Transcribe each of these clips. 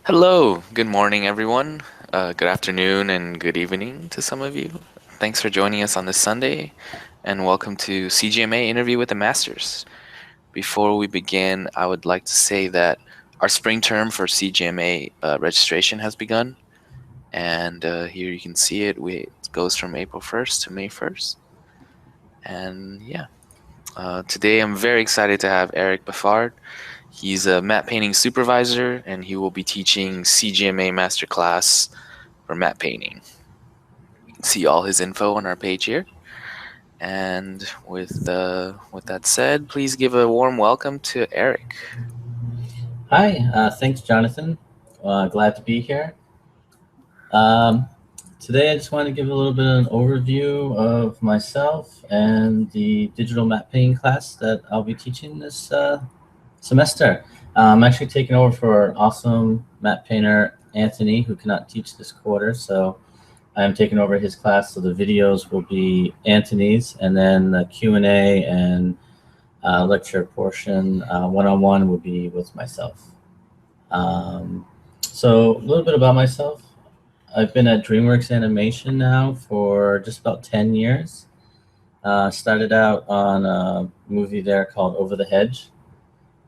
Hello, good morning, everyone. Good afternoon and good evening to some of you. Thanks for joining us on this Sunday, and welcome to CGMA Interview with the Masters. Before we begin, I would like to say that our spring term for CGMA registration has begun, and here you can see it. It goes from April 1st to May 1st. And yeah, today I'm very excited to have Eric Bouffard. He's a matte painting supervisor, and he will be teaching CGMA Masterclass for matte painting. You can see all his info on our page here. And with that said, please give a warm welcome to Eric. Hi, thanks, Jonathan. Glad to be here. Today, I just wanted to give a little bit of an overview of myself and the digital matte painting class that I'll be teaching this semester. I'm actually taking over for awesome matte painter Anthony, who cannot teach this quarter, so I'm taking over his class. So the videos will be Anthony's, and then the Q&A and lecture portion one-on-one will be with myself. So a little bit about myself. I've been at DreamWorks Animation now for just about 10 years. Started out on a movie there called Over the Hedge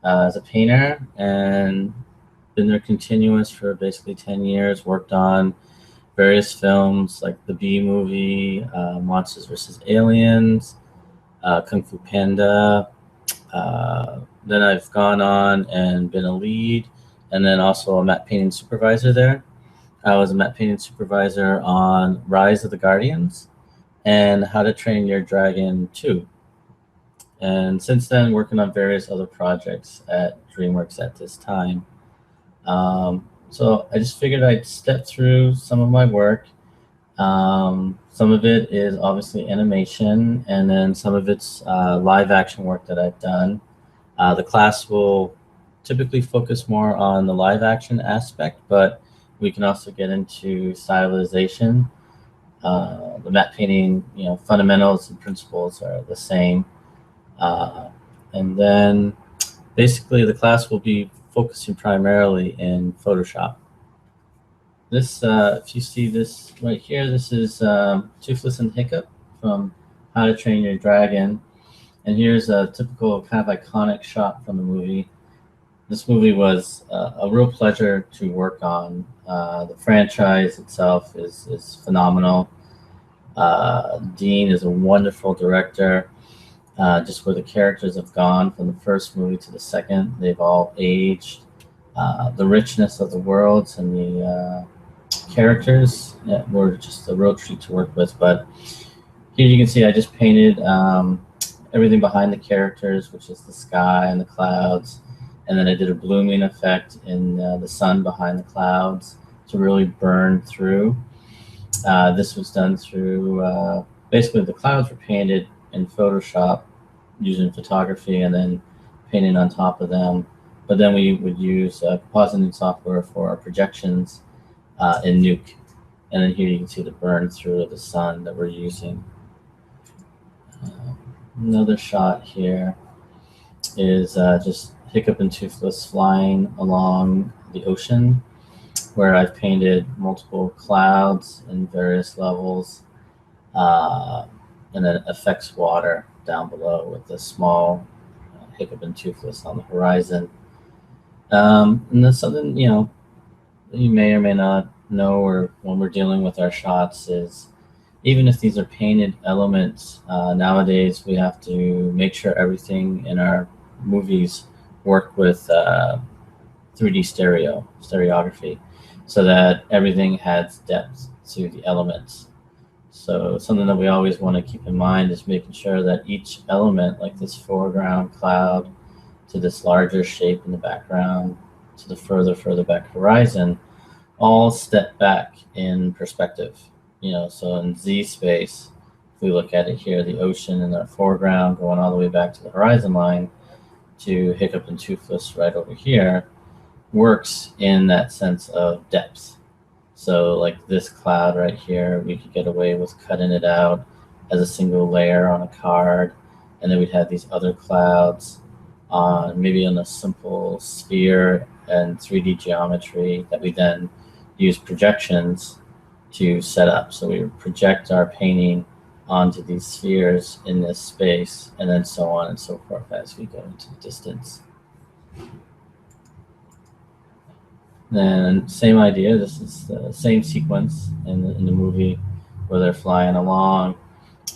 as a painter, and been there continuous for basically 10 years. Worked on various films like the Bee Movie, Monsters vs. Aliens, Kung Fu Panda. Then I've gone on and been a lead, and then also a matte painting supervisor there. I was a matte painting supervisor on Rise of the Guardians and How to Train Your Dragon 2. And since then, working on various other projects at DreamWorks at this time. So I just figured I'd step through some of my work. Some of it is obviously animation, and then some of it's live action work that I've done. The class will typically focus more on the live action aspect, but we can also get into stylization. The matte painting, fundamentals and principles are the same. And then basically the class will be focusing primarily in Photoshop. This, if you see this right here, this is Toothless and Hiccup from How to Train Your Dragon. And here's a typical kind of iconic shot from the movie. This movie was a real pleasure to work on. The franchise itself is phenomenal. Dean is a wonderful director. Just where the characters have gone from the first movie to the second, they've all aged. The richness of the worlds and the characters were just a real treat to work with. But here you can see I just painted everything behind the characters, which is the sky and the clouds. And then I did a blooming effect in the sun behind the clouds to really burn through. This was done through, basically the clouds were painted in Photoshop using photography and then painting on top of them. But then we would use compositing software for our projections in Nuke. And then here you can see the burn through of the sun that we're using. Another shot here is just Hiccup and Toothless flying along the ocean, where I've painted multiple clouds in various levels, and then effects water down below with the small Hiccup and Toothless on the horizon. And that's something, you may or may not know, or when we're dealing with our shots, is even if these are painted elements, nowadays we have to make sure everything in our movies work with 3D stereography, so that everything has depth to the elements. So something that we always want to keep in mind is making sure that each element, like this foreground cloud to this larger shape in the background to the further back horizon, all step back in perspective. So in Z space, if we look at it here, the ocean in the foreground going all the way back to the horizon line to Hiccup and Toothless right over here, works in that sense of depth. So like this cloud right here, we could get away with cutting it out as a single layer on a card, and then we'd have these other clouds on maybe on a simple sphere and 3D geometry that we then use projections to set up. So we project our painting onto these spheres in this space, and then so on and so forth as we go into the distance. Then same idea, this is the same sequence in the movie where they're flying along.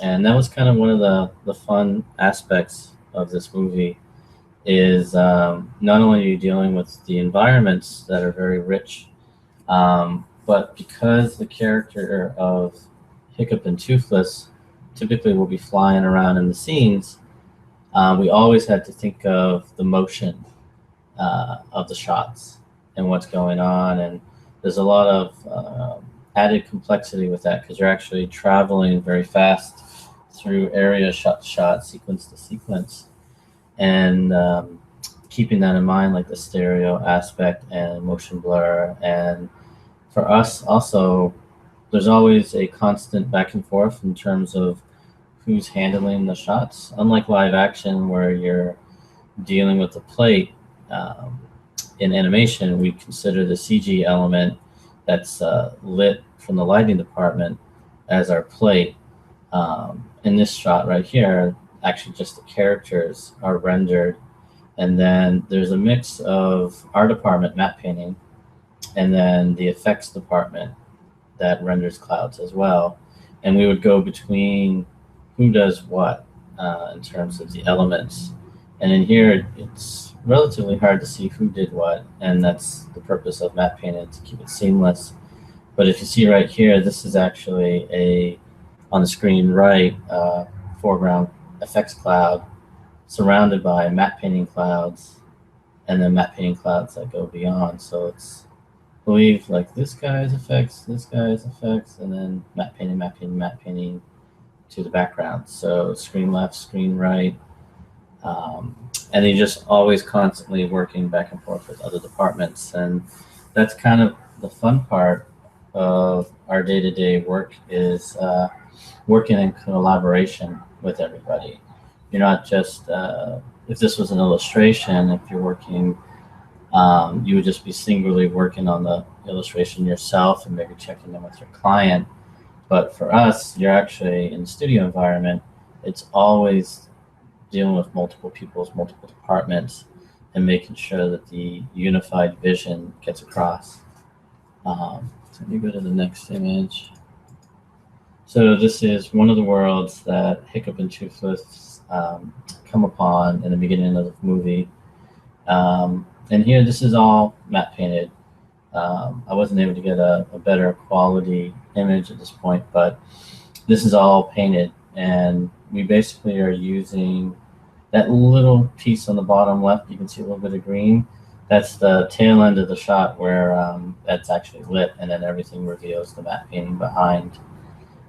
And that was kind of one of the fun aspects of this movie is not only are you dealing with the environments that are very rich, but because the character of Hiccup and Toothless typically will be flying around in the scenes, we always had to think of the motion of the shots and what's going on. And there's a lot of added complexity with that because you're actually traveling very fast through area shot to shot, sequence to sequence. And keeping that in mind, like the stereo aspect and motion blur. And for us also, there's always a constant back and forth in terms of who's handling the shots. Unlike live action where you're dealing with the plate, in animation, we consider the CG element that's lit from the lighting department as our plate. In this shot right here, actually just the characters are rendered. And then there's a mix of our department, matte painting, and then the effects department that renders clouds as well. And we would go between who does what in terms of the elements. And in here, it's relatively hard to see who did what, and that's the purpose of matte painting, to keep it seamless. But if you see right here, this is actually on the screen right, foreground effects cloud surrounded by matte painting clouds, and then matte painting clouds that go beyond. So it's, I believe, like this guy's effects, and then matte painting, matte painting, matte painting to the background. So screen left, screen right. And you're just always constantly working back and forth with other departments. And that's kind of the fun part of our day-to-day work is working in collaboration with everybody. You're not just, if this was an illustration, if you're working, you would just be singularly working on the illustration yourself and maybe checking in with your client. But for us, you're actually in the studio environment, it's always dealing with multiple people's multiple departments and making sure that the unified vision gets across. So let me go to the next image. So this is one of the worlds that Hiccup and Toothless come upon in the beginning of the movie. And here, this is all matte painted. I wasn't able to get a better quality image at this point, but this is all painted. And we basically are using that little piece on the bottom left, you can see a little bit of green. That's the tail end of the shot where that's actually lit, and then everything reveals the matte painting behind.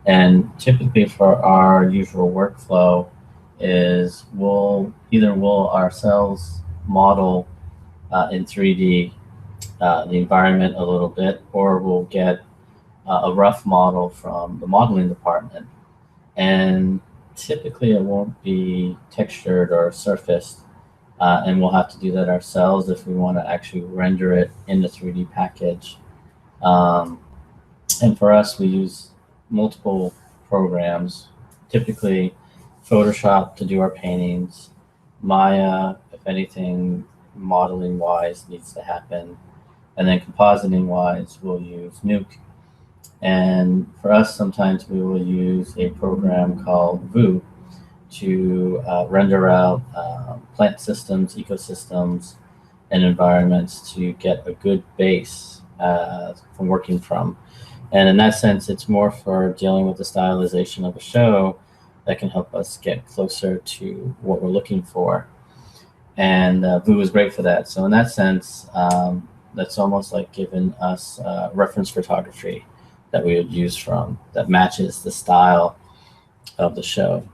And typically for our usual workflow is we'll ourselves model in 3D the environment a little bit, or we'll get a rough model from the modeling department. And typically it won't be textured or surfaced, and we'll have to do that ourselves if we want to actually render it in the 3D package. And for us, we use multiple programs, typically Photoshop to do our paintings, Maya, if anything modeling wise needs to happen, and then compositing wise, we'll use Nuke. And for us, sometimes we will use a program called Vu to render out plant systems, ecosystems, and environments to get a good base from working from. And in that sense, it's more for dealing with the stylization of a show that can help us get closer to what we're looking for. And Vu is great for that. So in that sense, that's almost like giving us reference photography that we would use from that matches the style of the show.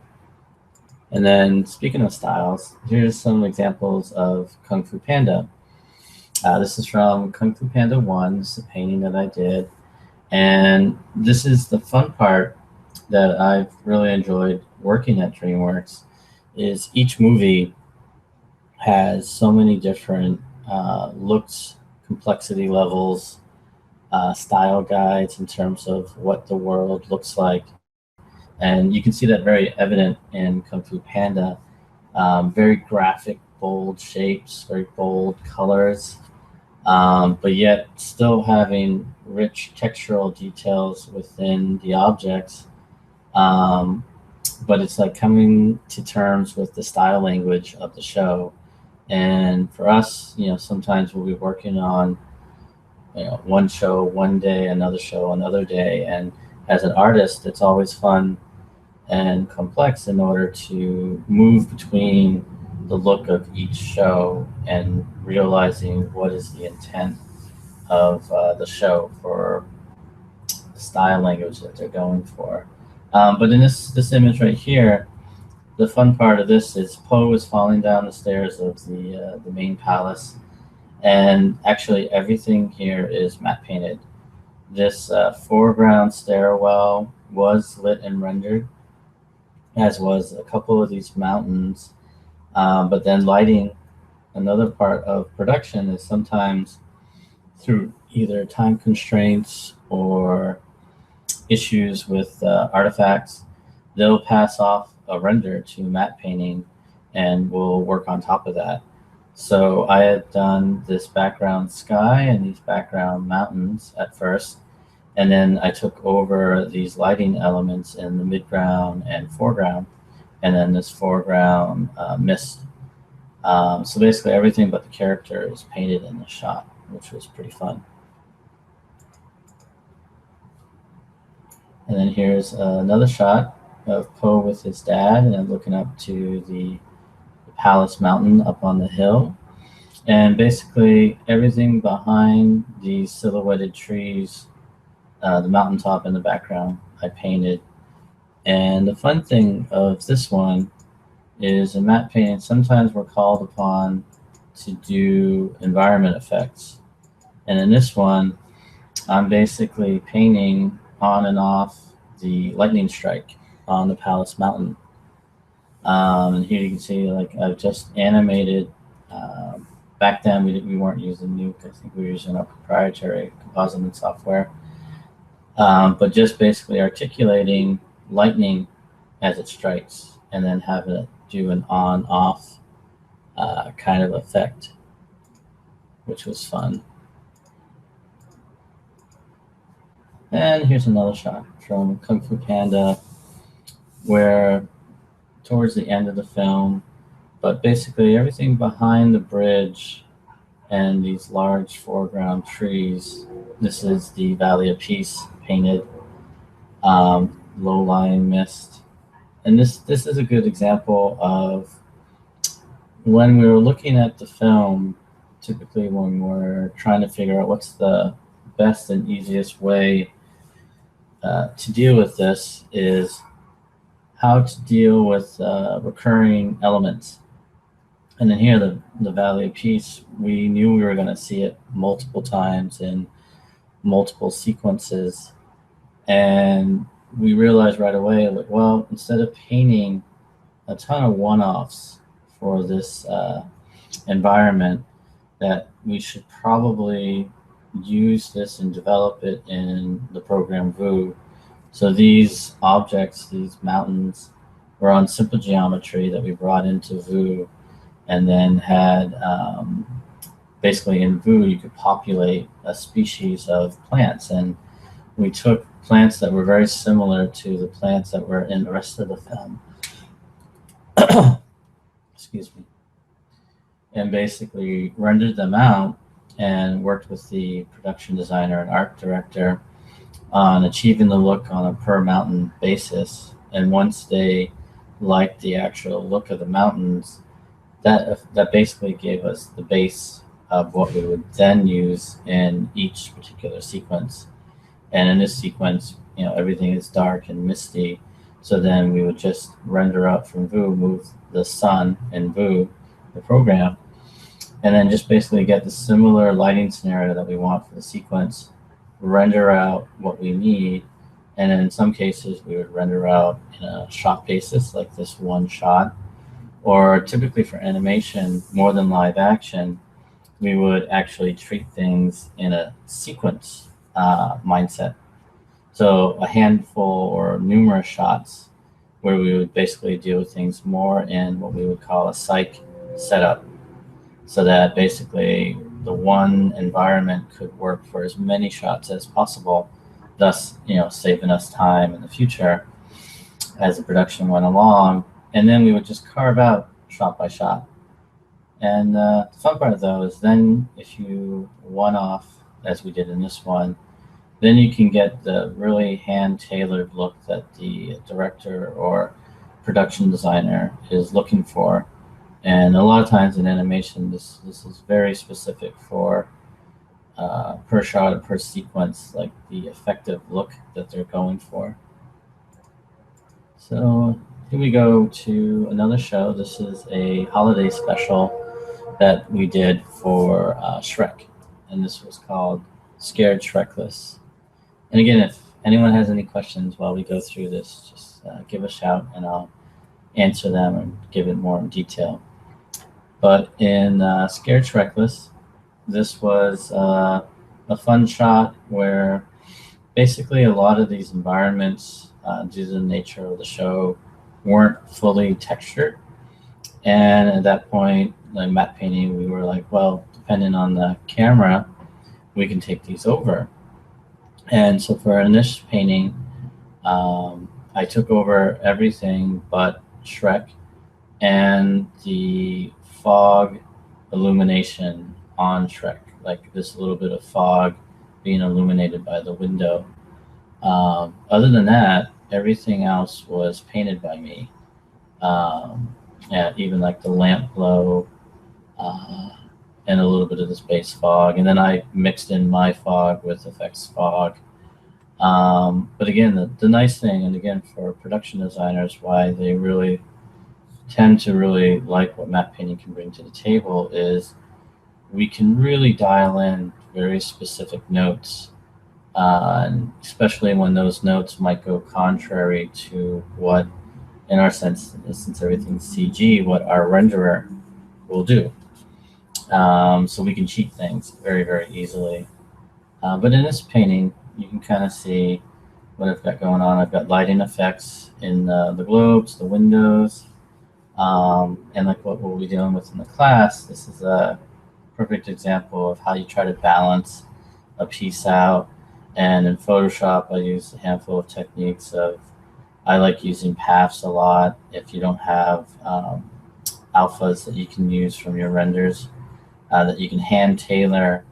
And then speaking of styles, here's some examples of Kung Fu Panda. This is from Kung Fu Panda 1. This is a painting that I did. And this is the fun part that I've really enjoyed working at DreamWorks, is each movie has so many different looks complexity levels, style guides in terms of what the world looks like. And you can see that very evident in Kung Fu Panda. Very graphic, bold shapes, very bold colors, but yet still having rich textural details within the objects. Um, but it's like coming to terms with the style language of the show. And for us, sometimes we'll be working on, one show one day, another show another day. And as an artist, it's always fun and complex in order to move between the look of each show and realizing what is the intent of the show for the style language that they're going for. But in this image right here, the fun part of this is Poe is falling down the stairs of the main palace, and actually everything here is matte painted. This foreground stairwell was lit and rendered, as was a couple of these mountains. But then lighting, another part of production, is sometimes through either time constraints or issues with artifacts, they'll pass off a render to matte painting and we'll work on top of that. So I had done this background sky and these background mountains at first, and then I took over these lighting elements in the midground and foreground, and then this foreground mist. So basically everything but the character is painted in the shot, which was pretty fun. And then here's another shot of Poe with his dad and looking up to the palace mountain up on the hill. And basically everything behind these silhouetted trees, the mountaintop in the background, I painted. And the fun thing of this one is in matte painting, sometimes we're called upon to do environment effects. And in this one, I'm basically painting on and off the lightning strike on the palace mountain. And here you can see, like, I've just animated. Back then we weren't using Nuke. I think we were using our proprietary compositing software. But just basically articulating lightning as it strikes and then having it do an on-off kind of effect, which was fun. And here's another shot from Kung Fu Panda where towards the end of the film, but basically everything behind the bridge and these large foreground trees, this is the Valley of Peace painted, low-lying mist. And this is a good example of when we were looking at the film, typically when we're trying to figure out what's the best and easiest way to deal with this, is how to deal with recurring elements. And then here, the Valley of Peace, we knew we were going to see it multiple times in multiple sequences. And we realized right away, like, well, instead of painting a ton of one-offs for this environment, that we should probably use this and develop it in the program Vu. So these objects, these mountains, were on simple geometry that we brought into Vu, and then had basically in Vu you could populate a species of plants, and we took plants that were very similar to the plants that were in the rest of the film. Excuse me. And basically rendered them out and worked with the production designer and art director on achieving the look on a per mountain basis. And once they liked the actual look of the mountains, that basically gave us the base of what we would then use in each particular sequence. And in this sequence, everything is dark and misty. So then we would just render out from Vu, move the sun in Vu, the program, and then just basically get the similar lighting scenario that we want for the sequence, render out what we need. And then in some cases, we would render out in a shot basis, like this one shot. Or typically for animation, more than live action, we would actually treat things in a sequence mindset. So a handful or numerous shots where we would basically deal with things more in what we would call a psych setup, so that basically the one environment could work for as many shots as possible, thus saving us time in the future as the production went along. And then we would just carve out shot by shot. And the fun part though is then if you one off, as we did in this one, then you can get the really hand-tailored look that the director or production designer is looking for. And a lot of times in animation, this is very specific for per shot or per sequence, like the effective look that they're going for. So here we go to another show. This is a holiday special that we did for Shrek, and this was called Scared Shrekless. And again, if anyone has any questions while we go through this, just give a shout and I'll answer them and give it more in detail. But in Scared Shrekless, this was a fun shot where basically a lot of these environments, due to the nature of the show, weren't fully textured. And at that point, like matte painting, we were like, well, depending on the camera, we can take these over. And so for our initial painting, I took over everything but Shrek and the fog illumination on Shrek, like this little bit of fog being illuminated by the window. Other than that, everything else was painted by me. Yeah, even like the lamp glow and a little bit of the space fog. And then I mixed in my fog with effects fog. But again, the nice thing, and again, for production designers, why they really tend to really like what matte painting can bring to the table is we can really dial in very specific notes, and especially when those notes might go contrary to what, in our sense, since everything's CG, what our renderer will do. So we can cheat things very, very easily. But in this painting, you can kind of see what I've got going on. I've got lighting effects in the globes, the windows, and like what we'll be dealing with in the class. This is a perfect example of how you try to balance a piece out. And in Photoshop, I use a handful of techniques I like using paths a lot. If you don't have alphas that you can use from your renders, that you can hand tailor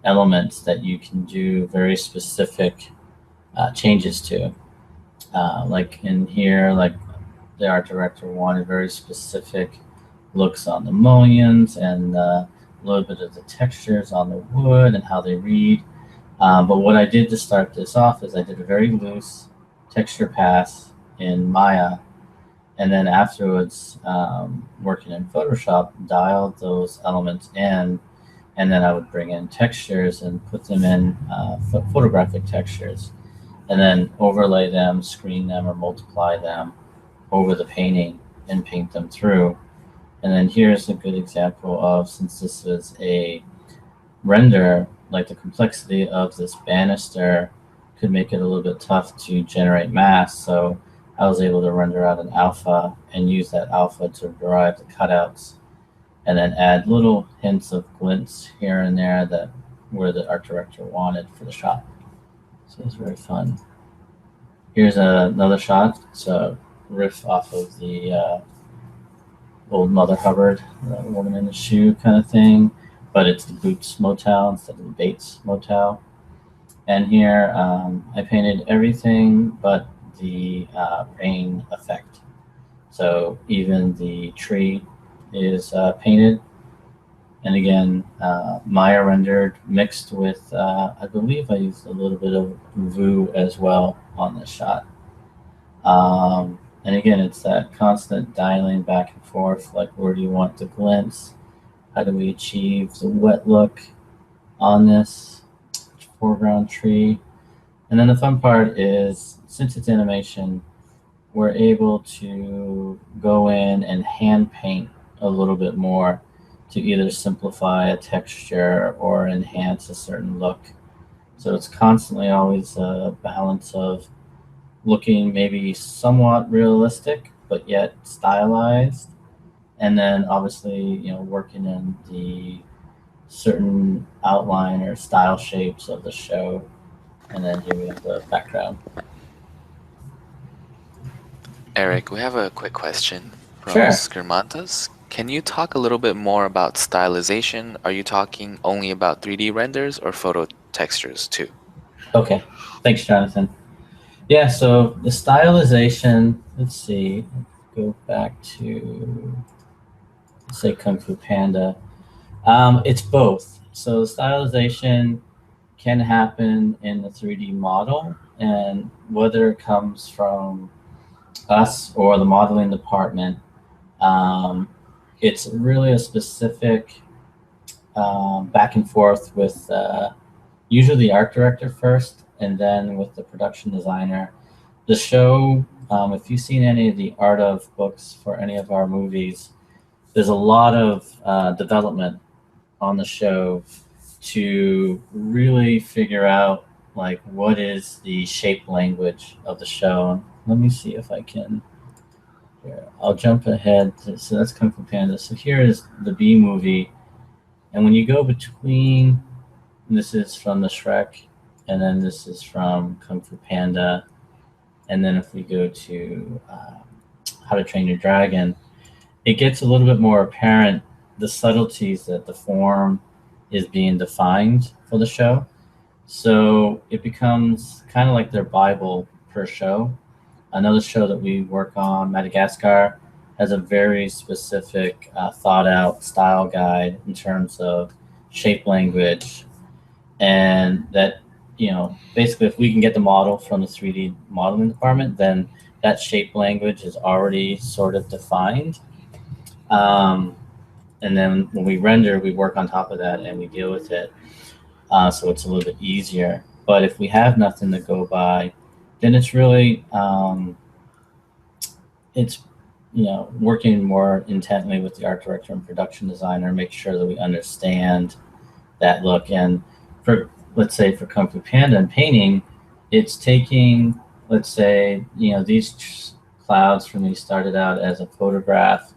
elements that you can do very specific changes to. Like in here, like the art director wanted very specific looks on the mullions and a little bit of the textures on the wood and how they read. But what I did to start this off is I did a very loose texture pass in Maya, and then afterwards, working in Photoshop, dialed those elements in, and then I would bring in textures and put them in photographic textures, and then overlay them, screen them, or multiply them over the painting and paint them through. And then here's a good example of, since this is a render, like the complexity of this banister could make it a little bit tough to generate mass. So I was able to render out an alpha and use that alpha to derive the cutouts, and then add little hints of glints here and there that where the art director wanted for the shot. So it's very fun. Here's another shot. It's a riff off of the old Mother Hubbard, woman in the shoe kind of thing, but it's the Boots Motel instead of the Bates Motel. And here I painted everything but the rain effect. So even the tree is painted. And again, Maya rendered mixed with, I believe I used a little bit of Vu as well on this shot. And again, it's that constant dialing back and forth, like where do you want the glints? How do we achieve the wet look on this foreground tree? And then the fun part is, since it's animation, we're able to go in and hand paint a little bit more to either simplify a texture or enhance a certain look. So it's constantly always a balance of looking maybe somewhat realistic, but yet stylized. And then obviously, working in the certain outline or style shapes of the show. And then here we have the background. Eric, we have a quick question from Sure. Skirmantas. Can you talk a little bit more about stylization? Are you talking only about 3D renders or photo textures too? Okay. Thanks, Jonathan. Yeah, so the stylization, let's see, go back to, say, Kung Fu Panda. It's both. So stylization can happen in the 3D model, and whether it comes from us or the modeling department, um, it's really a specific back and forth with usually the art director first, and then with the production designer. The show, if you've seen any of the art of books for any of our movies, there's a lot of development on the show to really figure out like what is the shape language of the show. Let me see if I can. Here, I'll jump ahead. So that's Kung Fu Panda. So here is the B movie, and when you go between, this is from the Shrek, and then this is from Kung Fu Panda, and then if we go to How to Train Your Dragon, it gets a little bit more apparent the subtleties that the form is being defined for the show. So it becomes kind of like their Bible per show. Another show that we work on, Madagascar, has a very specific, thought out style guide in terms of shape language. And that, basically, if we can get the model from the 3D modeling department, then that shape language is already sort of defined. And then when we render, we work on top of that and we deal with it. So it's a little bit easier. But if we have nothing to go by, then it's really it's working more intently with the art director and production designer, make sure that we understand that look. And for, let's say, for Kung Fu Panda and painting, it's taking, let's say, these clouds for me started out as a photograph,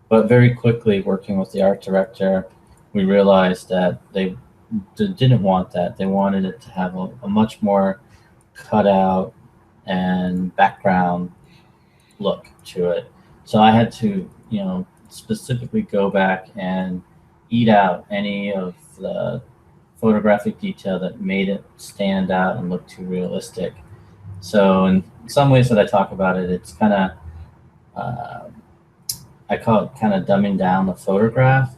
but very quickly working with the art director, we realized that they didn't want that. They wanted it to have a much more cut out and background look to it. So I had to, specifically go back and eat out any of the photographic detail that made it stand out and look too realistic. So in some ways that I talk about it, it's kind of, I call it kind of dumbing down the photograph,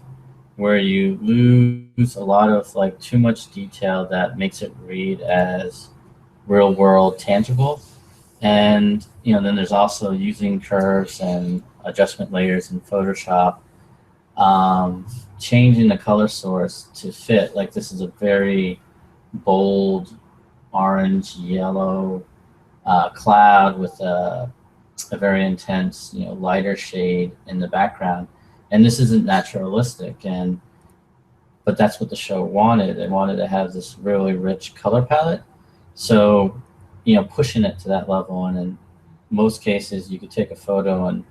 where you lose a lot of like too much detail that makes it read as real world tangible. And then there's also using curves and adjustment layers in Photoshop, changing the color source to fit. Like this is a very bold orange yellow cloud with a very intense lighter shade in the background, and this isn't naturalistic. But that's what the show wanted. They wanted to have this really rich color palette. So pushing it to that level, and in most cases you could take a photo and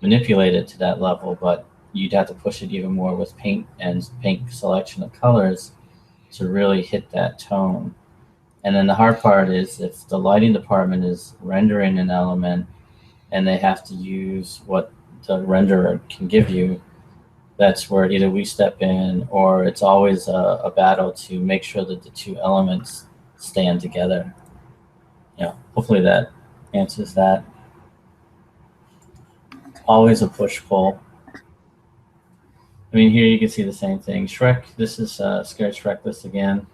manipulate it to that level, but you'd have to push it even more with paint and paint selection of colors to really hit that tone. And then the hard part is if the lighting department is rendering an element and they have to use what the renderer can give you, that's where either we step in or it's always a battle to make sure that the two elements stand together. Hopefully that answers that. Always a push-pull. I mean, here you can see the same thing. Shrek, this is Scared Shrekless again.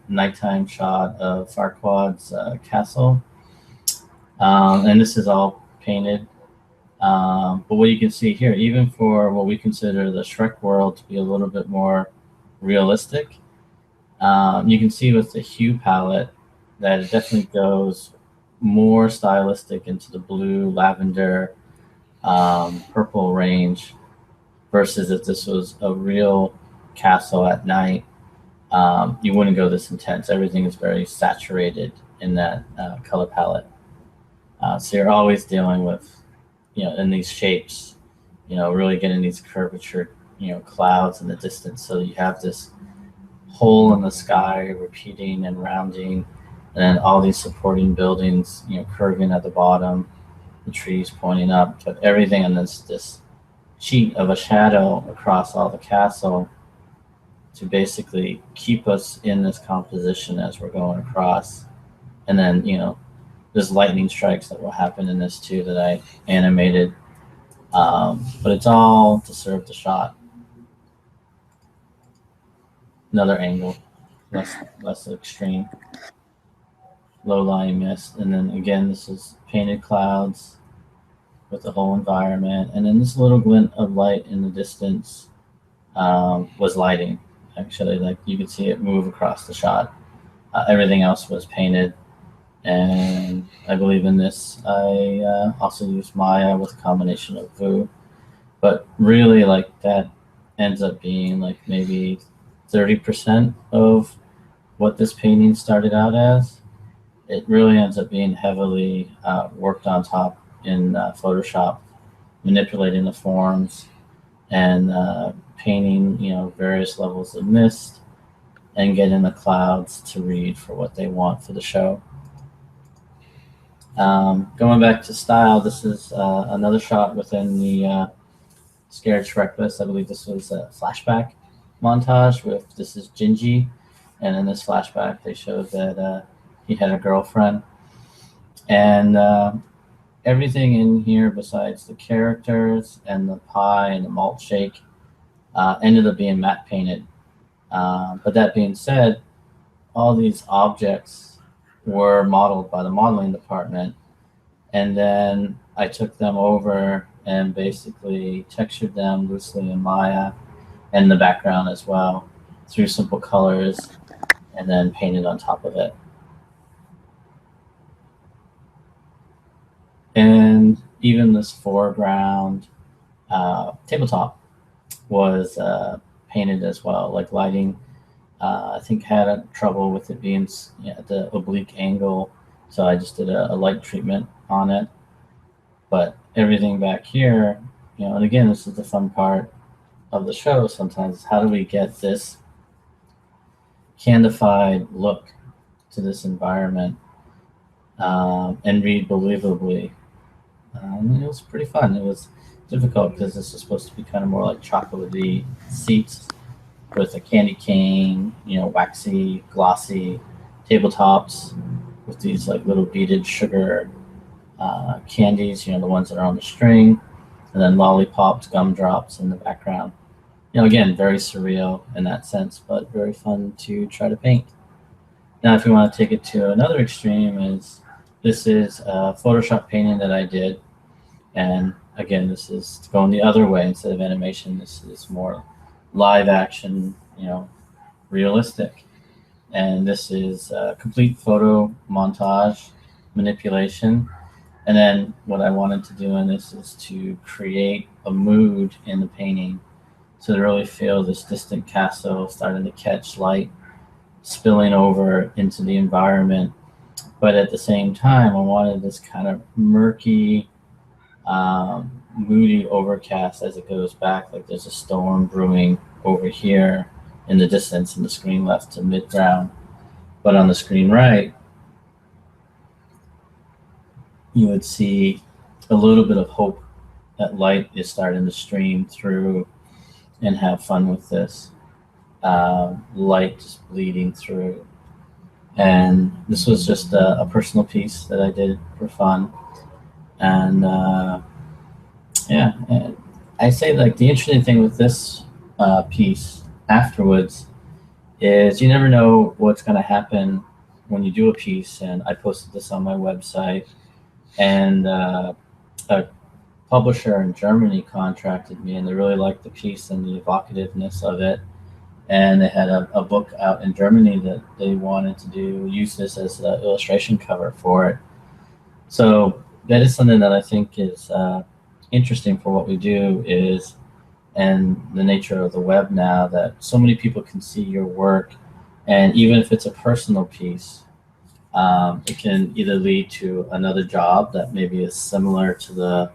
Nighttime shot of Farquaad's castle. And this is all painted. But what you can see here, even for what we consider the Shrek world to be a little bit more realistic, you can see with the hue palette that it definitely goes more stylistic into the blue, lavender, purple range. versus if this was a real castle at night, you wouldn't go this intense. Everything is very saturated in that color palette. So you're always dealing with, in these shapes, really getting these curvature, clouds in the distance. So you have this hole in the sky repeating and rounding, and then all these supporting buildings, curving at the bottom, the trees pointing up, but everything in this sheet of a shadow across all the castle to basically keep us in this composition as we're going across. And then, there's lightning strikes that will happen in this too that I animated. But it's all to serve the shot. Another angle, less extreme. Low-lying mist. And then again, this is painted clouds with the whole environment. And then this little glint of light in the distance was lighting. Actually, like you could see it move across the shot. Everything else was painted. And I believe in this, I also used Maya with a combination of Fu. But really, like, that ends up being like maybe 30% of what this painting started out as. It really ends up being heavily worked on top in Photoshop, manipulating the forms and painting, various levels of mist and getting the clouds to read for what they want for the show. Going back to style, this is another shot within the Scared Shrekless. I believe this was a flashback montage with, this is Gingy, and in this flashback they showed that he had a girlfriend. And everything in here besides the characters and the pie and the malt shake ended up being matte painted. But that being said, all these objects were modeled by the modeling department, and then I took them over and basically textured them loosely in Maya and the background as well through simple colors, and then painted on top of it. And even this foreground tabletop was painted as well, like lighting. I think had trouble with it being at the oblique angle, so I just did a light treatment on it. But everything back here, and again, this is the fun part of the show sometimes, is how do we get this candified look to this environment and read believably. It was pretty fun. It was difficult because this is supposed to be kind of more like chocolatey seats with a candy cane, waxy, glossy tabletops with these like little beaded sugar candies, the ones that are on the string, and then lollipops, gumdrops in the background. Again, very surreal in that sense, but very fun to try to paint. Now, if you want to take it to another extreme, this is a Photoshop painting that I did. And again, this is going the other way. Instead of animation, this is more live action, realistic. And this is a complete photo montage manipulation. And then what I wanted to do in this is to create a mood in the painting, so to really feel this distant castle starting to catch light spilling over into the environment. But at the same time, I wanted this kind of murky, moody overcast as it goes back, like there's a storm brewing over here in the distance in the screen left to mid-ground. But on the screen right, you would see a little bit of hope that light is starting to stream through and have fun with this. Light just bleeding through. And this was just a personal piece that I did for fun. And yeah, and I say, like, the interesting thing with this piece afterwards is you never know what's going to happen when you do a piece. And I posted this on my website, and a publisher in Germany contacted me, and they really liked the piece and the evocativeness of it. And they had a book out in Germany that they wanted to use this as an illustration cover for it. So that is something that I think is interesting for what we do, is and the nature of the web now that so many people can see your work, and even if it's a personal piece, it can either lead to another job that maybe is similar to the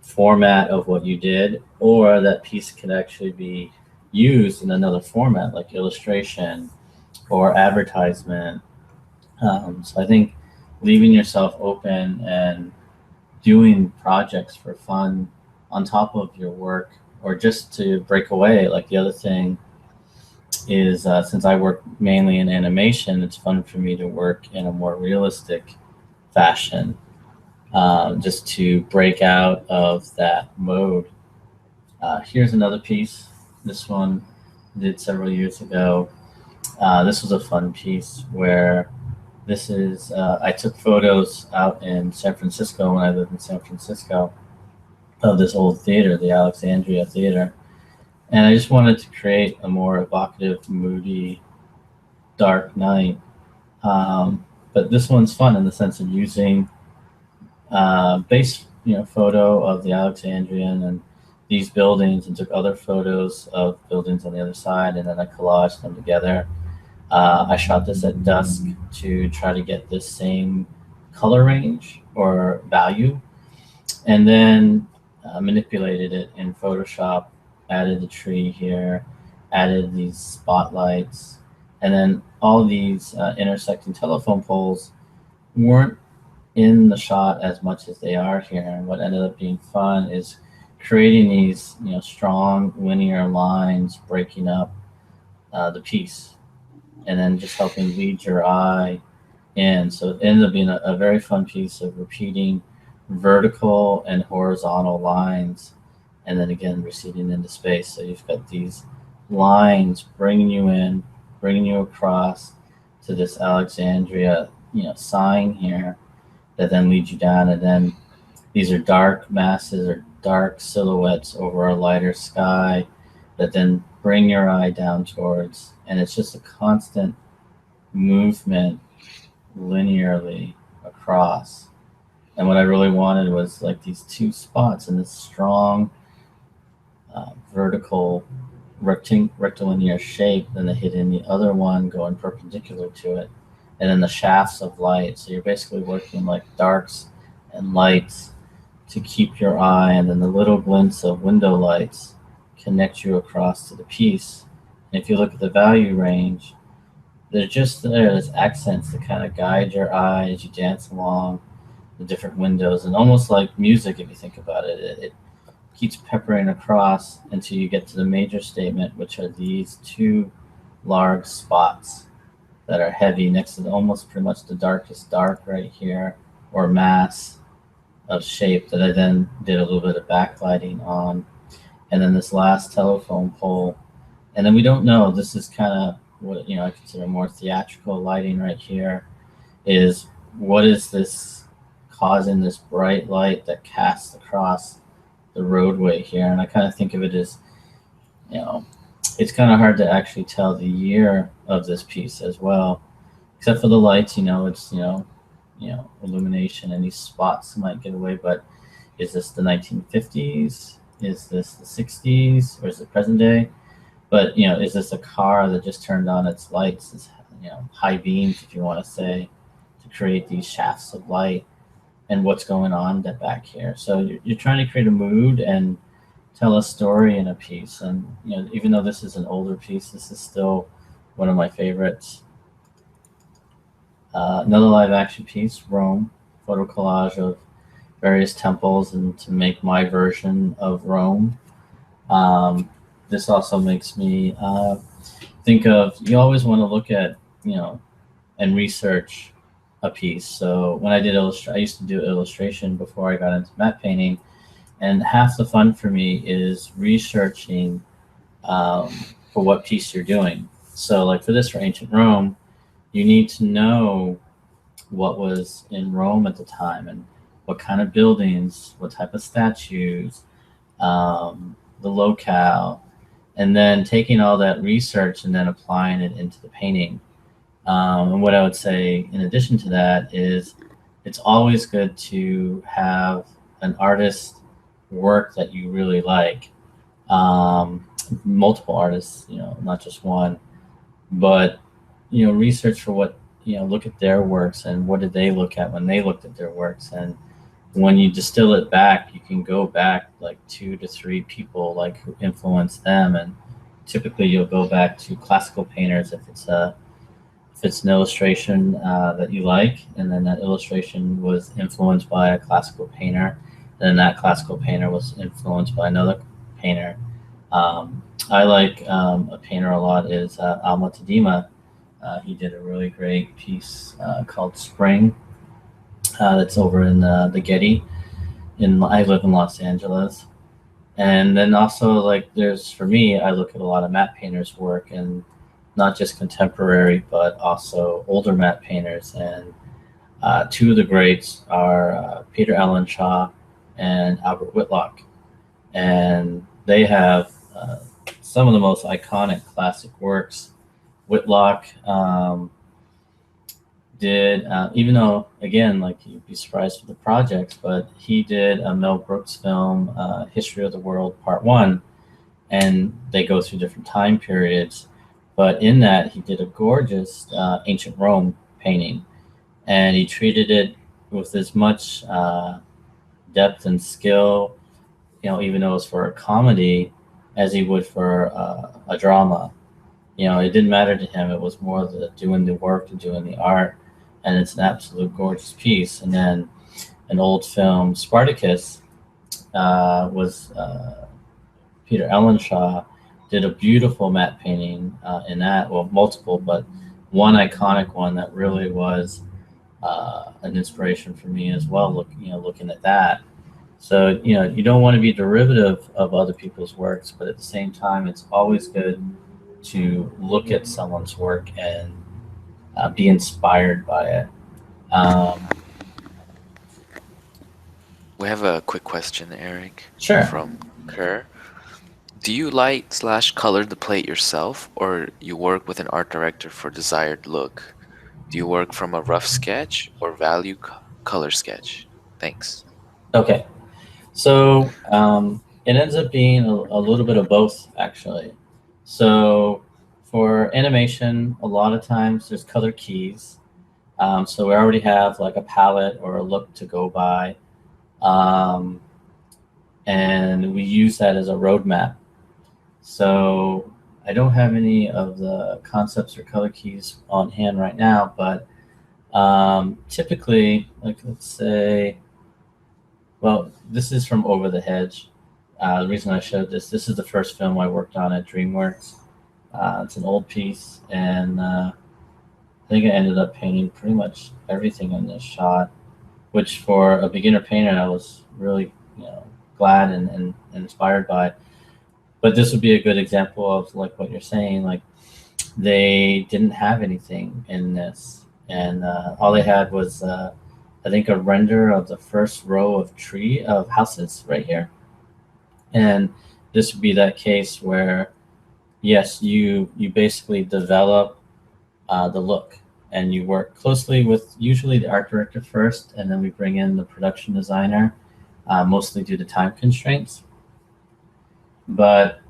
format of what you did, or that piece can actually be used in another format like illustration or advertisement. So I think leaving yourself open and doing projects for fun on top of your work, or just to break away. Like the other thing is, since I work mainly in animation, it's fun for me to work in a more realistic fashion, just to break out of that mode. Here's another piece. This one I did several years ago. This was a fun piece where this is, I took photos out in San Francisco when I lived in San Francisco of this old theater, the Alexandria Theater. And I just wanted to create a more evocative, moody, dark night. But this one's fun in the sense of using base, photo of the Alexandrian and these buildings, and took other photos of buildings on the other side, and then I collaged them together. I shot this at dusk to try to get this same color range or value, and then manipulated it in Photoshop, added the tree here, added these spotlights, and then all these intersecting telephone poles weren't in the shot as much as they are here. And what ended up being fun is creating these, strong linear lines breaking up the piece, and then just helping lead your eye in. So it ended up being a very fun piece of repeating vertical and horizontal lines, and then again receding into space. So you've got these lines bringing you in, bringing you across to this Alexandria, sign here, that then leads you down. And then these are dark masses or dark silhouettes over a lighter sky that then bring your eye down towards. And it's just a constant movement linearly across. And what I really wanted was like these two spots in this strong vertical rectilinear shape, then they hit in the other one going perpendicular to it, and then the shafts of light. So you're basically working like darks and lights to keep your eye, and then the little glints of window lights connect you across to the piece. And if you look at the value range, they're just there as accents to kind of guide your eye as you dance along the different windows, and almost like music, if you think about it, it keeps peppering across until you get to the major statement, which are these two large spots that are heavy next to almost pretty much the darkest dark right here, or mass of shape that I then did a little bit of backlighting on. And then this last telephone pole. And then we don't know, this is kind of what I consider more theatrical lighting right here, is what is this causing this bright light that casts across the roadway here. And I kind of think of it as, it's kind of hard to actually tell the year of this piece as well, except for the lights. It's illumination, and these spots might get away. But is this the 1950s? Is this the 60s, or is it present day? But is this a car that just turned on its lights, this, high beams, if you want to say, to create these shafts of light? And what's going on back here? So you're trying to create a mood and tell a story in a piece. And even though this is an older piece, this is still one of my favorites. Another live action piece, Rome, photo collage of various temples, and to make my version of Rome. This also makes me think of, you always want to look at, and research a piece. So when I did I used to do illustration before I got into matte painting, and half the fun for me is researching for what piece you're doing. So like for this, for ancient Rome, you need to know what was in Rome at the time, and what kind of buildings, what type of statues, the locale, and then taking all that research and then applying it into the painting. And what I would say in addition to that is, it's always good to have an artist work that you really like, multiple artists, not just one, but research for what look at their works and what did they look at when they looked at their works. And when you distill it back, you can go back like 2 to 3 people like who influenced them. And typically you'll go back to classical painters if it's an illustration that you like, and then that illustration was influenced by a classical painter, and then that classical painter was influenced by another painter. I like a painter a lot is Alma Tadema. He did a really great piece called Spring that's over in the Getty. I live in Los Angeles. And then also, like, for me, I look at a lot of matte painters' work, and not just contemporary, but also older matte painters. And two of the greats are Peter Ellenshaw and Albert Whitlock. And they have some of the most iconic classic works. Whitlock did, even though, again, like you'd be surprised with the projects, but he did a Mel Brooks film, History of the World Part 1, and they go through different time periods. But in that, he did a gorgeous ancient Rome painting, and he treated it with as much depth and skill, even though it was for a comedy, as he would for a drama. It didn't matter to him. It was more doing the work and doing the art, and it's an absolute gorgeous piece. And then an old film, Spartacus, was Peter Ellenshaw did a beautiful matte painting in that. Well, multiple, but one iconic one that really was an inspiration for me as well. Looking at that. So you don't want to be derivative of other people's works, but at the same time, it's always good to look at someone's work and be inspired by it. We have a quick question, Eric. Sure. From Kerr. Do you light/color the plate yourself, or you work with an art director for desired look? Do you work from a rough sketch or value color sketch? Thanks. Okay. So it ends up being a little bit of both, actually. So for animation, a lot of times there's color keys. So we already have like a palette or a look to go by. And we use that as a roadmap. So I don't have any of the concepts or color keys on hand right now, but typically, like, let's say, well, this is from Over the Hedge. The reason I showed this is the first film I worked on at DreamWorks. It's an old piece, and I think I ended up painting pretty much everything in this shot, which for a beginner painter, I was really glad and inspired by. But this would be a good example of like what you're saying, like they didn't have anything in this, and all they had was I think a render of the first row of houses right here. And this would be that case where, yes, you basically develop the look, and you work closely with usually the art director first, and then we bring in the production designer, mostly due to time constraints. But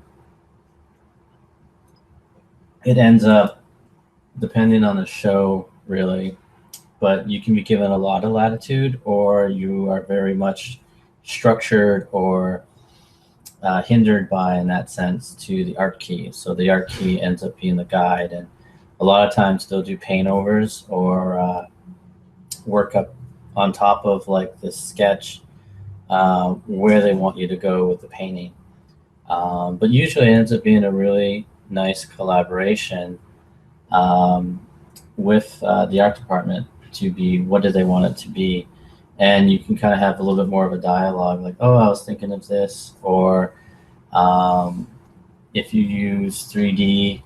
it ends up, depending on the show, really, but you can be given a lot of latitude, or you are very much structured or hindered by, in that sense, to the art key. So the art key ends up being the guide, and a lot of times they'll do paint overs or work up on top of like this sketch where they want you to go with the painting. But usually it ends up being a really nice collaboration with the art department to be what do they want it to be. And you can kind of have a little bit more of a dialogue, like, oh, I was thinking of this. Or if you use 3D,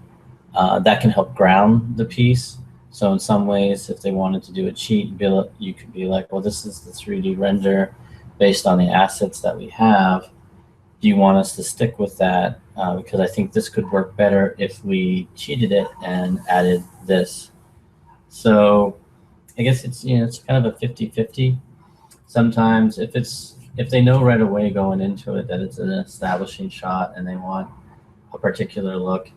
that can help ground the piece. So in some ways, if they wanted to do a cheat, you could be like, well, this is the 3D render based on the assets that we have. Do you want us to stick with that? Because I think this could work better if we cheated it and added this. So I guess it's kind of a 50-50. Sometimes if if they know right away going into it that it's an establishing shot and they want a particular look,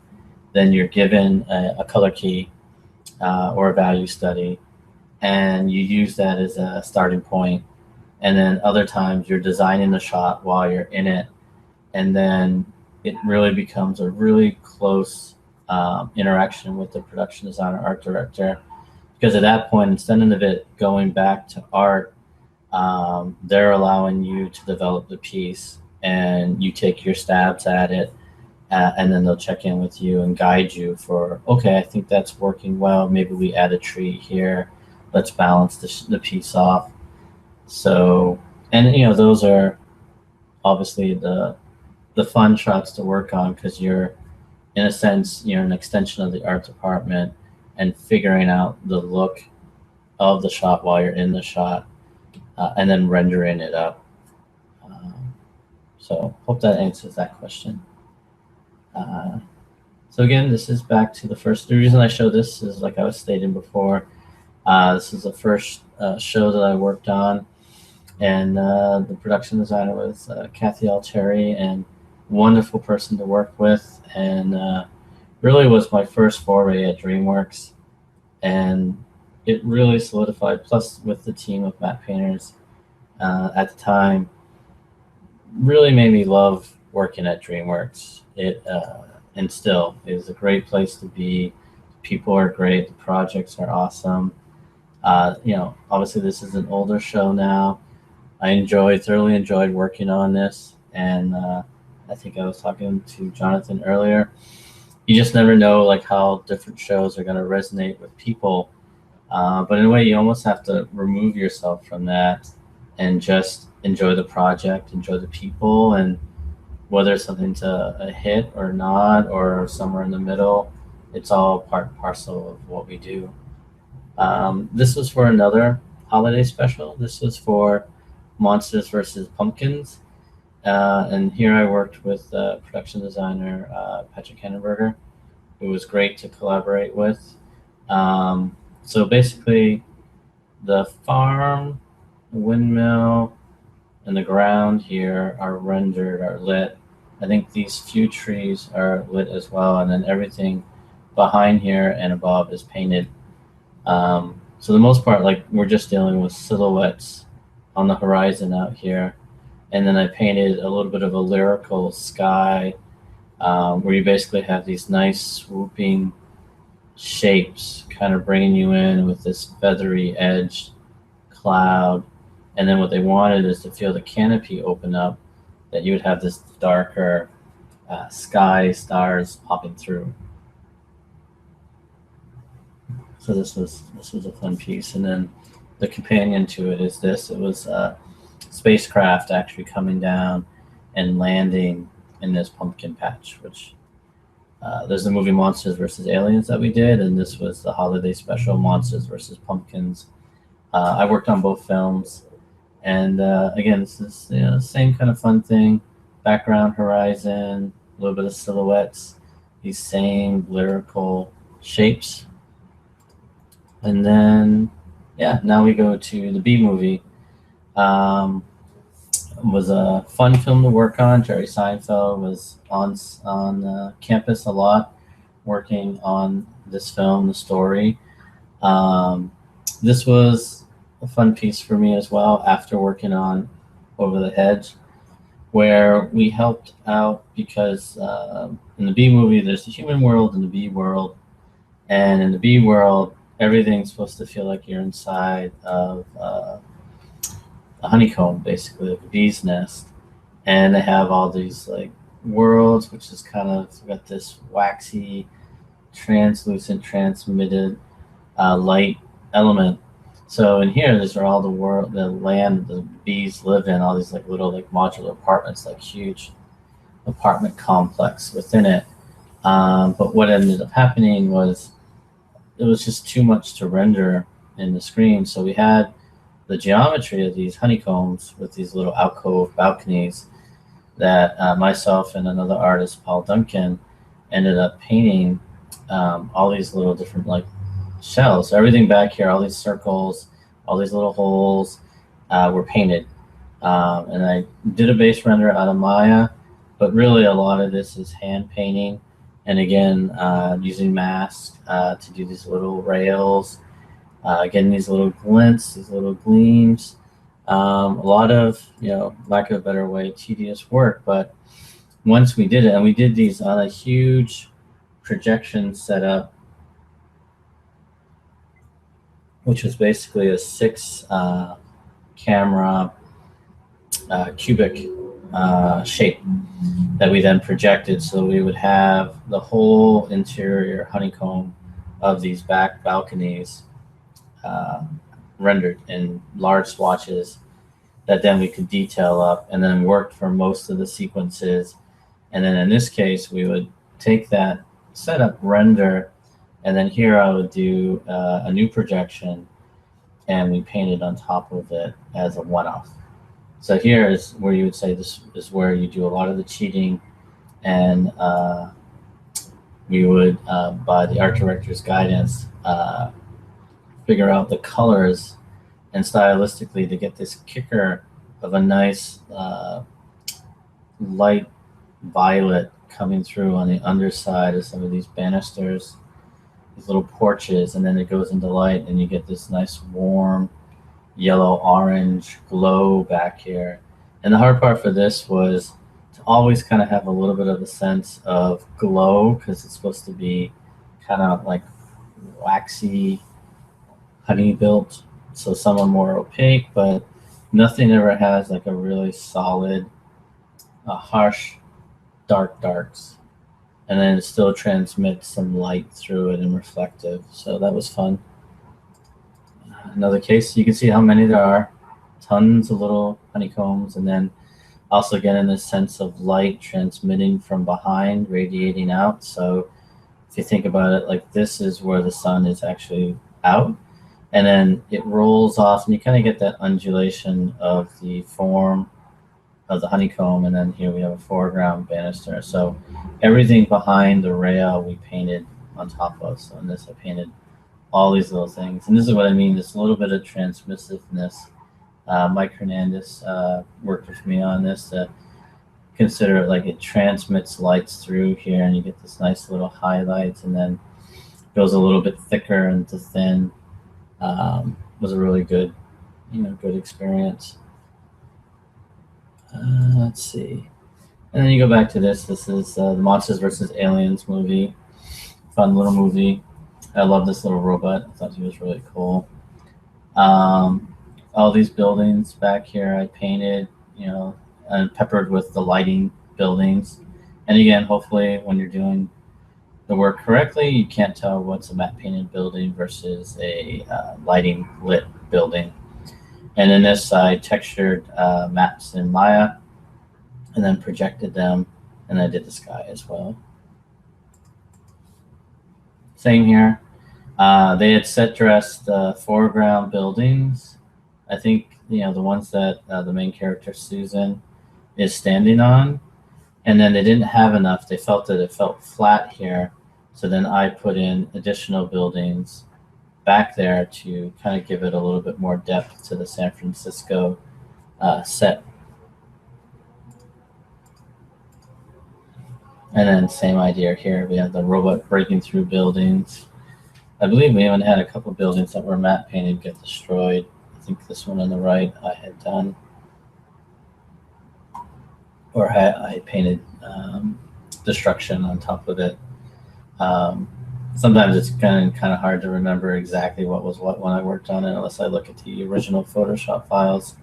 then you're given a color key or a value study, and you use that as a starting point. And then other times you're designing the shot while you're in it, and then it really becomes a really close interaction with the production designer, art director, because at that point, instead of it going back to art, they're allowing you to develop the piece, and you take your stabs at it, and then they'll check in with you and guide you for, okay, I think that's working well. Maybe we add a tree here. Let's balance the piece off. So, and those are obviously the fun shots to work on, because you're, in a sense, you're an extension of the art department and figuring out the look of the shot while you're in the shot, and then rendering it up. So hope that answers that question. So again, this is back to the reason I show this is, like I was stating before, this is the first show that I worked on, and the production designer was Kathy Altieri, and wonderful person to work with, and really was my first foray at DreamWorks, and it really solidified, plus with the team of matte painters at the time, really made me love working at DreamWorks. It and still is a great place to be. People are great. The projects are awesome. Obviously this is an older show now. I thoroughly enjoyed working on this, and I think I was talking to Jonathan earlier. You just never know like how different shows are going to resonate with people, but in a way you almost have to remove yourself from that and just enjoy the project, enjoy the people, and whether something's a hit or not, or somewhere in the middle, it's all part and parcel of what we do. This was for another holiday special. This was for Monsters versus Pumpkins. And here I worked with production designer Patrick Hennenberger, who was great to collaborate with. So basically, the farm, the windmill, and the ground here are rendered, are lit. I think these few trees are lit as well, and then everything behind here and above is painted. So the most part, like, we're just dealing with silhouettes on the horizon out here. And then I painted a little bit of a lyrical sky, where you basically have these nice swooping shapes kind of bringing you in with this feathery edged cloud. And then what they wanted is to feel the canopy open up, that you would have this darker sky, stars popping through. So this was a fun piece. And then the companion to it is this. It was a spacecraft actually coming down and landing in this pumpkin patch, which there's the movie Monsters versus Aliens that we did, and this was the holiday special Monsters versus Pumpkins. I worked on both films, and again, this is same kind of fun thing. Background, horizon, a little bit of silhouettes, these same lyrical shapes. And then, yeah, now we go to the B movie. Was a fun film to work on. Jerry Seinfeld was on campus a lot, working on this film, the story. This was a fun piece for me as well, after working on Over the Hedge, where we helped out because in the B movie, there's the human world and the bee world. And in the bee world, everything's supposed to feel like you're inside of a honeycomb, basically, like a bee's nest. And they have all these like worlds, which is kind of got this waxy, translucent, transmitted light element. So in here, these are all the land the bees live in, all these like little like modular apartments, like huge apartment complex within it. But what ended up happening was it was just too much to render in the screen. So we had the geometry of these honeycombs with these little alcove balconies that myself and another artist, Paul Duncan, ended up painting all these little different like shells. So everything back here, all these circles, all these little holes were painted. And I did a base render out of Maya, but really a lot of this is hand painting. And again, using masks to do these little rails, getting these little glints, these little gleams. A lot of, lack of a better way, tedious work. But once we did it, and we did these on a huge projection setup, which was basically a 6 camera cubic shape that we then projected, so we would have the whole interior honeycomb of these back balconies rendered in large swatches that then we could detail up, and then worked for most of the sequences. And then in this case, we would take that setup render, and then here I would do a new projection, and we painted on top of it as a one-off. So here is where you would say this is where you do a lot of the cheating, and we would, by the art director's guidance, figure out the colors and stylistically to get this kicker of a nice light violet coming through on the underside of some of these banisters, these little porches, and then it goes into light and you get this nice warm yellow orange glow back here. And the hard part for this was to always kind of have a little bit of a sense of glow, because it's supposed to be kind of like waxy honey built, so some are more opaque, but nothing ever has like a really solid harsh darks, and then it still transmits some light through it and reflective. So that was fun. Another case, you can see how many there are, tons of little honeycombs, and then also getting this sense of light transmitting from behind, radiating out. So if you think about it, like this is where the sun is actually out, and then it rolls off, and you kind of get that undulation of the form of the honeycomb, and then here we have a foreground banister. So everything behind the rail we painted on top of. So in this I painted all these little things, and this is what I mean, this little bit of transmissiveness. Mike Hernandez worked with me on this to consider it like it transmits lights through here, and you get this nice little highlights, and then goes a little bit thicker into thin. Was a really good, good experience. Let's see, and then you go back to this. This is the Monsters vs. Aliens movie. Fun little movie. I love this little robot. I thought he was really cool. All these buildings back here I painted, and peppered with the lighting buildings. And again, hopefully when you're doing the work correctly, you can't tell what's a matte painted building versus a lighting lit building. And in this, I textured maps in Maya and then projected them, and I did the sky as well. Same here. They had set dressed foreground buildings. I think, the ones that the main character, Susan, is standing on. And then they didn't have enough. They felt that it felt flat here. So then I put in additional buildings back there to kind of give it a little bit more depth to the San Francisco set. And then same idea here. We have the robot breaking through buildings. I believe we even had a couple buildings that were matte painted get destroyed. I think this one on the right I had done, or I painted destruction on top of it. Sometimes it's kind of hard to remember exactly what was what when I worked on it, unless I look at the original Photoshop files.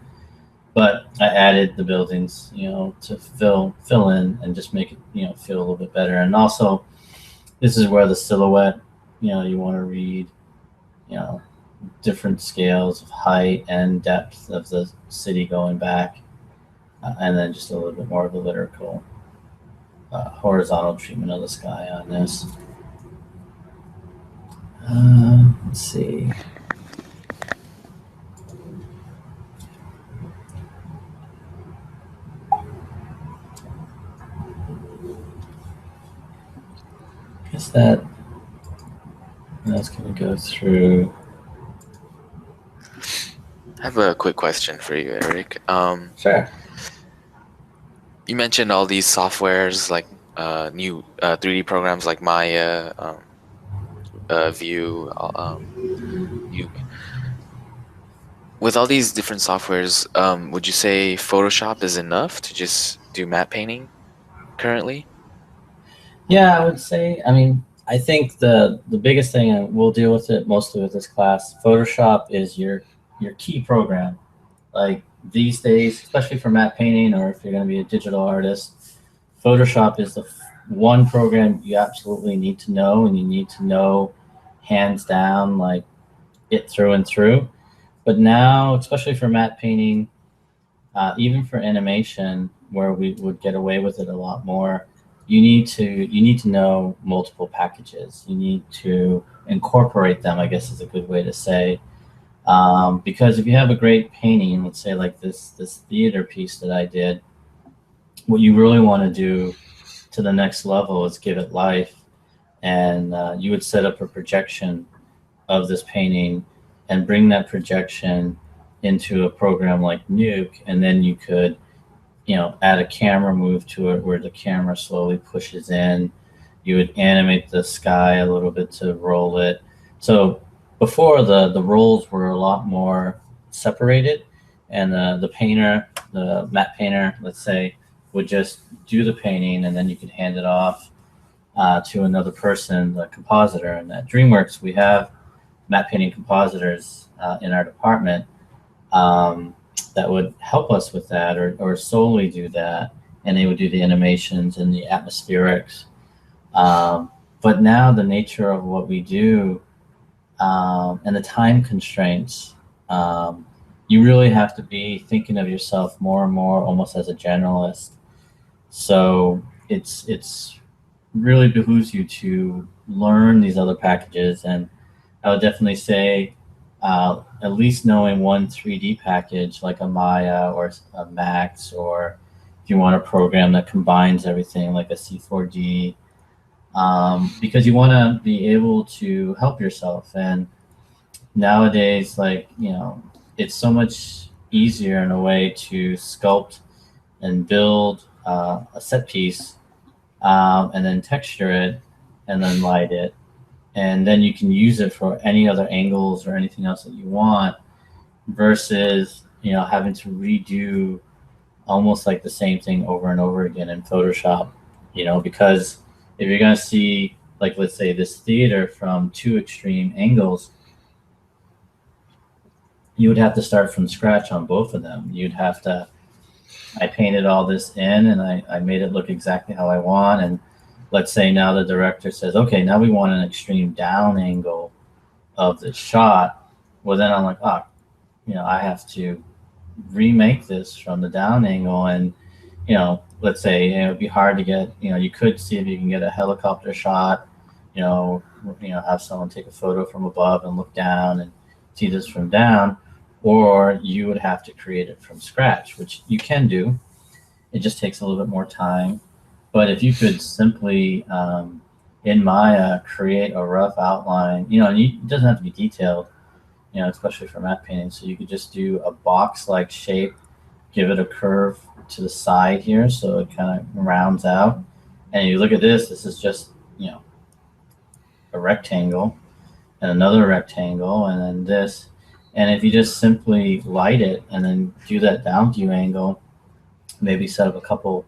But I added the buildings, to fill in and just make it, feel a little bit better. And also, this is where the silhouette, you want to read, different scales of height and depth of the city going back, and then just a little bit more of the lyrical horizontal treatment of the sky on this. Let's see. Guess that's going to go through I have a quick question for you, Eric. Sure. You mentioned all these softwares like new 3D programs like Maya, View, Cube. With all these different softwares, would you say Photoshop is enough to just do matte painting currently? Yeah, I would say. I mean, I think the biggest thing, and we'll deal with it mostly with this class. Photoshop is your key program. Like these days, especially for matte painting, or if you're going to be a digital artist, Photoshop is the one program you absolutely need to know, and you need to know hands down, like it through and through. But now, especially for matte painting, even for animation, where we would get away with it a lot more, you need to know multiple packages. You need to incorporate them, I guess is a good way to say. Because if you have a great painting, let's say like this theater piece that I did, what you really want to do to the next level is give it life, and you would set up a projection of this painting and bring that projection into a program like Nuke, and then you could, add a camera move to it where the camera slowly pushes in. You would animate the sky a little bit to roll it. So before, the roles were a lot more separated, and the painter, the matte painter, let's say, would just do the painting, and then you could hand it off to another person, the compositor. And at DreamWorks, we have matte painting compositors in our department that would help us with that, or solely do that, and they would do the animations and the atmospherics. But now the nature of what we do, and the time constraints, you really have to be thinking of yourself more and more almost as a generalist. So it's really behooves you to learn these other packages, and I would definitely say at least knowing one 3D package like a Maya or a Max, or if you want a program that combines everything like a C4D, because you want to be able to help yourself. And nowadays, like, it's so much easier in a way to sculpt and build a set piece, and then texture it and then light it, and then you can use it for any other angles or anything else that you want, versus having to redo almost like the same thing over and over again in Photoshop. Because if you're going to see, like, let's say this theater from two extreme angles, you would have to start from scratch on both of them. You'd have to, I painted all this in, and I made it look exactly how I want. And let's say now the director says, okay, now we want an extreme down angle of the shot. Well, then I'm like, I have to remake this from the down angle. And, let's say, it'd be hard to get, you could see if you can get a helicopter shot, have someone take a photo from above and look down and see this from down, or you would have to create it from scratch, which you can do. It just takes a little bit more time. But if you could simply, in Maya, create a rough outline, and it doesn't have to be detailed, especially for matte painting. So you could just do a box-like shape, give it a curve to the side here, so it kind of rounds out. And you look at this is just, a rectangle and another rectangle, and then this. And if you just simply light it and then do that down view angle, maybe set up a couple,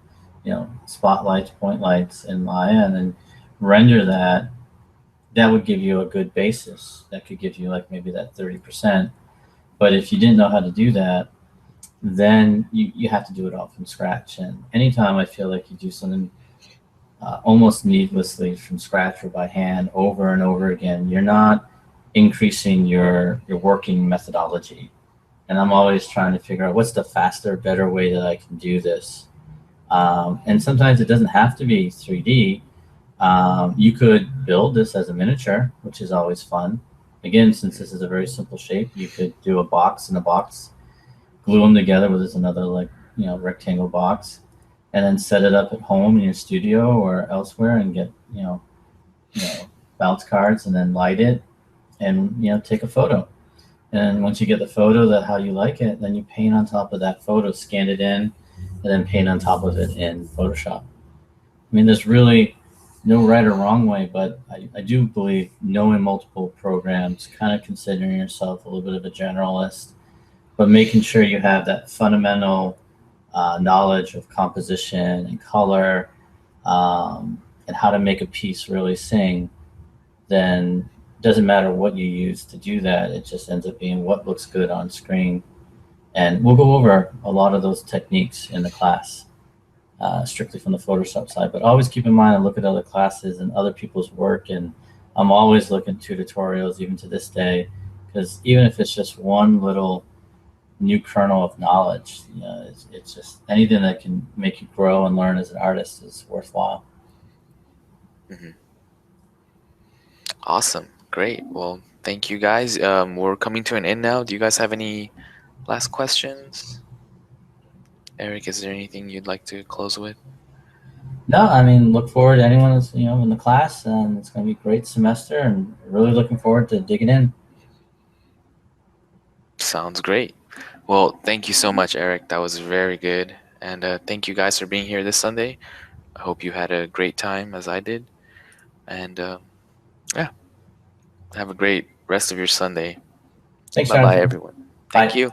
spotlights, point lights in Maya, and then render that, that would give you a good basis. That could give you like maybe that 30%. But if you didn't know how to do that, then you have to do it all from scratch. And anytime I feel like you do something almost needlessly from scratch or by hand over and over again, you're not increasing your working methodology. And I'm always trying to figure out what's the faster, better way that I can do this. And sometimes it doesn't have to be 3D. You could build this as a miniature, which is always fun. Again, since this is a very simple shape, you could do a box in a box, glue them together with this another rectangle box, and then set it up at home in your studio or elsewhere, and get bounce cards, and then light it, and take a photo. And once you get the photo that how you like it, then you paint on top of that photo, scan it in, and then paint on top of it in Photoshop. I mean, there's really no right or wrong way, but I do believe knowing multiple programs, kind of considering yourself a little bit of a generalist, but making sure you have that fundamental knowledge of composition and color, and how to make a piece really sing, then it doesn't matter what you use to do that. It just ends up being what looks good on screen. And we'll go over a lot of those techniques in the class, strictly from the Photoshop side. But always keep in mind and look at other classes and other people's work. And I'm always looking to tutorials, even to this day, because even if it's just one little new kernel of knowledge, it's just anything that can make you grow and learn as an artist is worthwhile. Hmm. Awesome. Great. Well, thank you guys. We're coming to an end now. Do you guys have any last questions? Eric, is there anything you'd like to close with? No, I mean, look forward to anyone that's in the class, and it's going to be a great semester, and really looking forward to digging in. Sounds great. Well, thank you so much, Eric. That was very good. And thank you guys for being here this Sunday. I hope you had a great time as I did. And yeah, have a great rest of your Sunday. Thanks, Bye bye, Jonathan. everyone. Thank Bye. you.